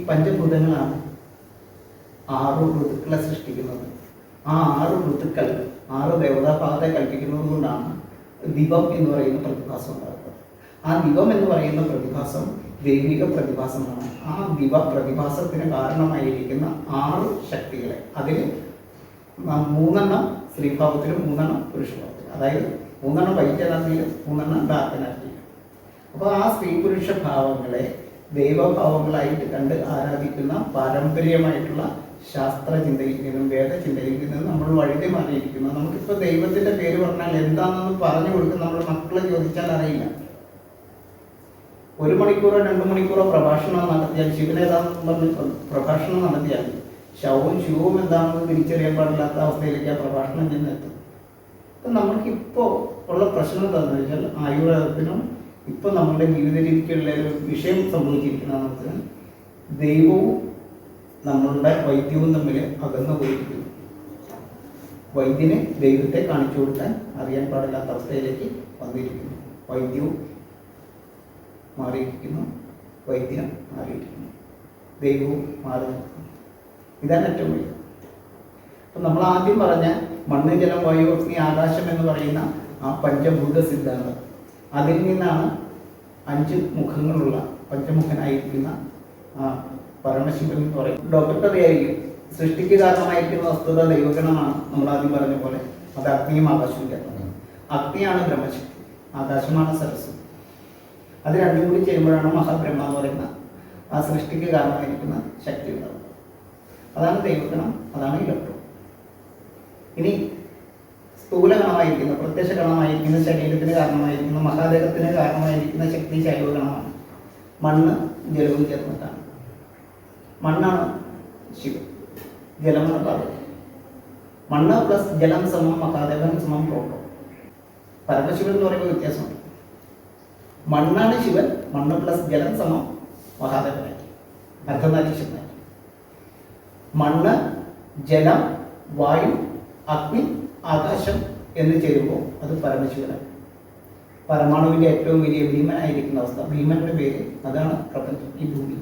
പഞ്ചഭൂതങ്ങളാണ് 6 ഋതുക്കളെ സൃഷ്ടിക്കുന്നത്. ആ 6 ഋതുക്കൾ 6 ദേവതാഭാഗത്തെ കൽപ്പിക്കുന്നത് കൊണ്ടാണ് ദിവം എന്ന് പറയുന്ന പ്രതിഭാസം ഉണ്ടാകുന്നത്. ആ ദിവം എന്ന് പറയുന്ന പ്രതിഭാസം ദൈവിക പ്രതിഭാസമാണ്. ആ ദിവ പ്രതിഭാസത്തിന് കാരണമായിരിക്കുന്ന 6 ശക്തികളെ, അതിൽ 3 സ്ത്രീഭാവത്തിലും 3 പുരുഷഭാവത്തിലും, അതായത് 3 വൈറ്റ് എനർജിയിലും 3 ഡാർക്ക് എനർജിയിലും. അപ്പോൾ ആ സ്ത്രീ പുരുഷ ഭാവങ്ങളെ ദൈവഭാവങ്ങളായിട്ട് കണ്ട് ആരാധിക്കുന്ന പാരമ്പര്യമായിട്ടുള്ള ശാസ്ത്ര ചിന്തയിൽ നിന്നും വേദചിന്തയിൽ നിന്നും നമ്മൾ വഴുതി മാറിയിരിക്കുന്നു. നമുക്കിപ്പോൾ ദൈവത്തിൻ്റെ പേര് പറഞ്ഞാൽ എന്താണെന്ന് പറഞ്ഞു കൊടുക്കുന്ന നമ്മൾ മക്കളെ ചോദിച്ചാൽ അറിയില്ല. 1 മണിക്കൂറോ 2 മണിക്കൂറോ പ്രഭാഷണം നടത്തിയാൽ, ശിവനേതാണെന്ന് പറഞ്ഞ് പ്രഭാഷണം നടത്തിയാൽ ശവവും ശിവവും എന്താണെന്ന് തിരിച്ചറിയാൻ പാടില്ലാത്ത അവസ്ഥയിലേക്ക് ആ പ്രഭാഷണം ചെന്നെത്തും. അപ്പം നമുക്കിപ്പോൾ ഉള്ള പ്രശ്നം എന്താണെന്ന് വെച്ചാൽ ആയുർവേദത്തിനും ഇപ്പോൾ നമ്മുടെ ജീവിത രീതിക്കുള്ള ഒരു വിഷയം സംഭവിച്ചിരിക്കുന്നതെന്ന് വെച്ചാൽ ദൈവവും നമ്മളുടെ വൈദ്യവും തമ്മിൽ അകന്നു പോയിരിക്കുന്നു. വൈദ്യന് ദൈവത്തെ കാണിച്ചു കൊടുക്കാൻ അറിയാൻ പാടില്ലാത്ത അവസ്ഥയിലേക്ക് വന്നിരിക്കുന്നു. വൈദ്യവും മാറിയിരിക്കുന്നു, വൈദ്യം മാറിയിരിക്കുന്നു, ദൈവവും മാറി നിൽക്കുന്നു. ഇതാണ് ഏറ്റവും വലിയ. അപ്പം നമ്മൾ ആദ്യം പറഞ്ഞ മണ്ണ് ജലം വായു അഗ്നി ആകാശം എന്ന് പറയുന്ന ആ പഞ്ചഭൂത സിദ്ധാന്തം, അതിൽ നിന്നാണ് 5 മുഖങ്ങളുള്ള പഞ്ചമുഖനായിരിക്കുന്ന പരമശിവൻ എന്ന് പറയും. ഡോക്ടർക്ക് അറിയായിരിക്കും, സൃഷ്ടിക്ക് കാരണമായിരിക്കുന്ന വസ്തുത ദൈവഗണമാണ്. നമ്മൾ ആദ്യം പറഞ്ഞ പോലെ അത് അഗ്നിയും ആകാശവും ചേർന്നത്. അഗ്നിയാണ് ബ്രഹ്മശക്തി, ആകാശമാണ് സരസ്വതി. അത് രണ്ടും കൂടി ചെയ്യുമ്പോഴാണ് മഹാബ്രഹ്മ എന്ന് പറയുന്ന ആ സൃഷ്ടിക്ക് കാരണമായിരിക്കുന്ന ശക്തി ഉണ്ടാവുക. അതാണ് ദൈവഗണം, അതാണ് ഇലക്ട്രോൺ. ഇനി സ്ഥൂലഗണമായിരിക്കുന്ന, പ്രത്യക്ഷ ഗണമായിരിക്കുന്ന, ശരീരത്തിന് കാരണമായിരിക്കുന്ന, മഹാദേഹത്തിന് കാരണമായിരിക്കുന്ന ശക്തി ശൈവഗണമാണ്. മണ്ണ് ജലവും ചേർന്നിട്ടാണ്. മണ്ണാണ് ശിവൻ, ജലം മഹാദേവൻ. മണ്ണ് പ്ലസ് ജലം സമം മഹാദേവൻ സമം പ്രോട്ടോ. പരമശിവൻ എന്ന് പറയുമ്പോൾ വ്യത്യാസമുണ്ട്. മണ്ണാണ് ശിവൻ, മണ്ണ് പ്ലസ് ജലം സമം മഹാദേവനായി, അർദ്ധനാരീശ്വരനായി. മണ്ണ്, ജലം, വായു, അഗ്നി, ആകാശം എന്ന് ചേരുമ്പോൾ അത് പരമശിവനാണ്. പരമാണുവിൻ്റെ ഏറ്റവും വലിയ ഭീമനായിരിക്കുന്ന അവസ്ഥ, ഭീമന്റെ പേര്, അതാണ് പ്രപഞ്ചം, ഈ ഭൂമി.